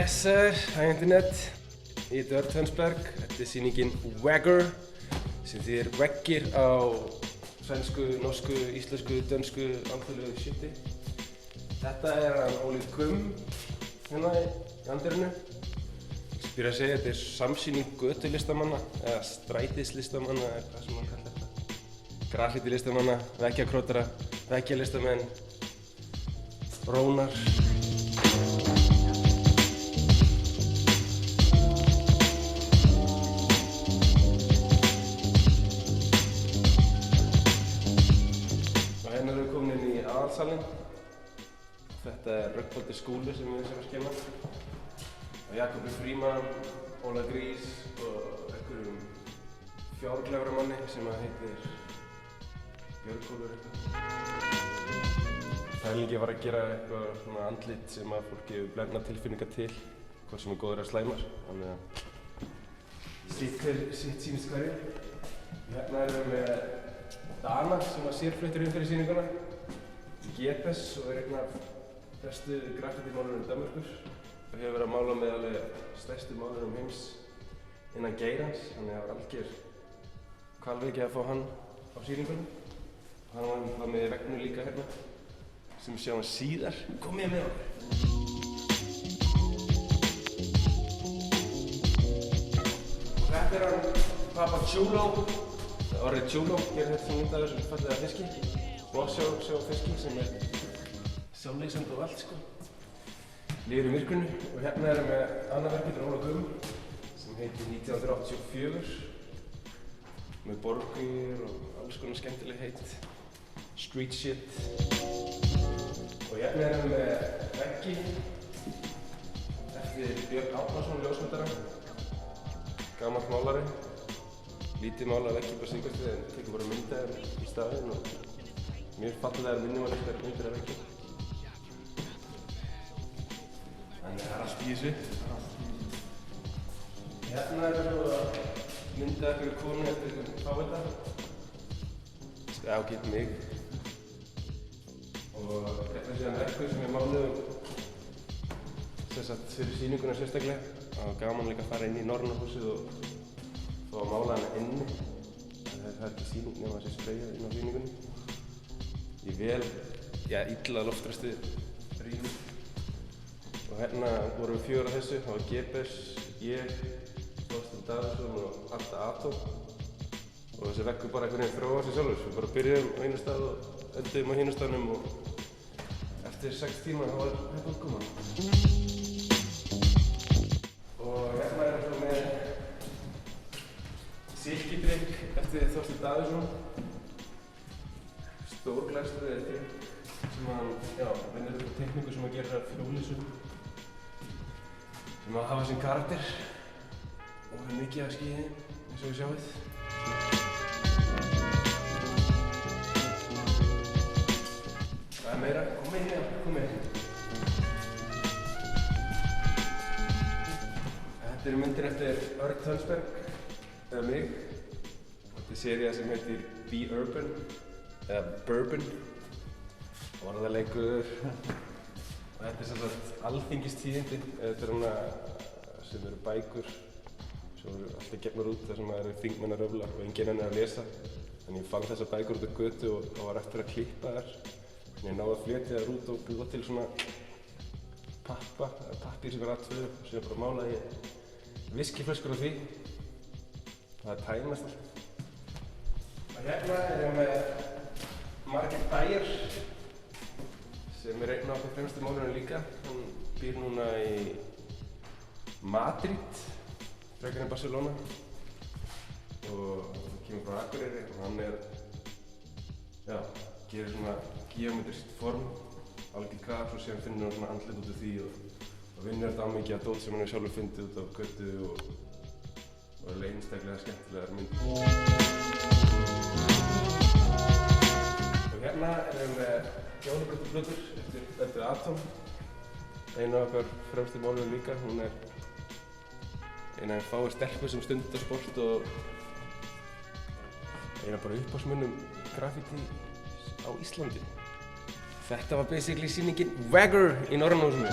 Yes sir, hæ internet. Ég heiti Örn Tønsberg. Þetta sýningin Wagger sem þýðir veggir á sænsku, norsku, íslensku, dönsku, alþjóðlegu shiti. Þetta hann Óli Kum hérna í andirinu. Ég byrja að segja þetta samsýning götulistamanna eða strætislistamanna eða hvað sem maður kallar þetta. Grafíti-listamanna, veggjakrótara, veggjalistamenn, rónar. Hérna erum við komin inn í aðalsalinn. Þetta Rögnvaldur skúli sem við séum að skemma. Og Jakobi Fríman, Óla Grís og einhverjum fjárglæframanni sem heitir Björgólfur eitthvað. Pælingin var að gera eitthvað svona andlit sem að fólk gefur blendnar tilfinningar til, hvort sem góðir eða slæmar. Þannig að sitt sýnist hverju. Hérna erum við með Dana sem var sérfluttur fyrir sýninguna. Gepes og einn af bestu graffítimálurum Danmerkur. Og hefur verið að mála með alveg stærstu málurum heims innan geirans. Þannig að það var algjör hvalveiki að fá hann á sýninguna. Og hann var með í veggnum líka hérna, sem við sjáum síðar. Komið með okkur! Og þetta hann Papa Chulo. Orri Chulo gerir þetta sem mynd af þessu fallega fiski. Warshow fiski sem sjálflýsandi og allt sko. Lifir í myrkrinu. Og hérna erum við annað verk eftir Óla Kum sem heitir 1984. Með borgir og alls konar skemmtileg heit. Street shit. Og hérna erum við með veggi eftir Björn Árnason ljósmyndara. Gamall málari. Lítið málað veggi bara síðkvæmstu en tekur bara myndaðir í staðinn og mjög fallegar minimalistar myndir af veggi. Þannig það allt í þessu. Hérna erum við að mynda einhverju konu eftir einhvern fávita. Það ágætt mig. Og þetta síðan verkur sem við máluðum fyrir sýninguna sérstaklega. Það var gaman líka að fara inn í Norrænahúsið og fá að mála hana inni. Það ekki sýning nema þessi spreyjað inn á sýningunni. Í illa loftræstu rými. Og hérna vorum við 4 af þessu. Það var Gepes, ég, Þorsteinn Davíðsson og Arta Atom. Og þessi veggur bara einhvern veginn þróa sig sjálfur. Við bara byrjuðum á einu stað og enduðum á hinu staðnum og eftir 6 tíma þá var þetta útkoman. Og hérna erum við með silkidrykk eftir Þorsteinn Davíðsson. Stórglæstur eða drykk sem hann vinnur upp á tekníku sem að gera frjólísum. Sem að hafa sinn karakter og er mikið af skíði eins og við sjáum. Það er meira, komið hérna, komið. Þetta eru myndir eftir Örn Tønsberg, eða mig. Þetta er sería sem heitir Be Urban, eða Bourbon. Orðaleikur. Og þetta er sem sagt alþingistíðindi. Þetta er hana sem eru bækur sem eru alltaf gefnar út þar sem það eru þingmenn að röfla og enginn enn að lesa. Þannig ég fann þessar bækur út á götu og það var eftir að klippa þær. Þannig ég náði að fletja þær út og búa til svona pappír sem er A2 og síðan bara málaði ég viskiflöskur á því. Það tæmast allt. Og hérna erum við með Margit Beyer sem er einn af okkar fremstu málurinn líka. Hann býr núna í Madrid, frekar en Barcelona. Og hann kemur frá Akureyri og hann gerir svona geometrískt form, algjört kaos og síðan finnur hann svona andlit út af því og vinnur þetta á mikið af dót sem hann hefur sjálfur fundið út á götu og er einstaklega skemmtilegar myndir. Og hérna erum við hjónabrautarplötur eftir Atom. Einu af okkar fremstu málurum líka. Hún er eina af fáir stelpur sem stundar sport og eina bara uppáhaldsmönnum graffíti á Íslandi. Þetta var basically sýningin Wagger í Norrænahúsinu.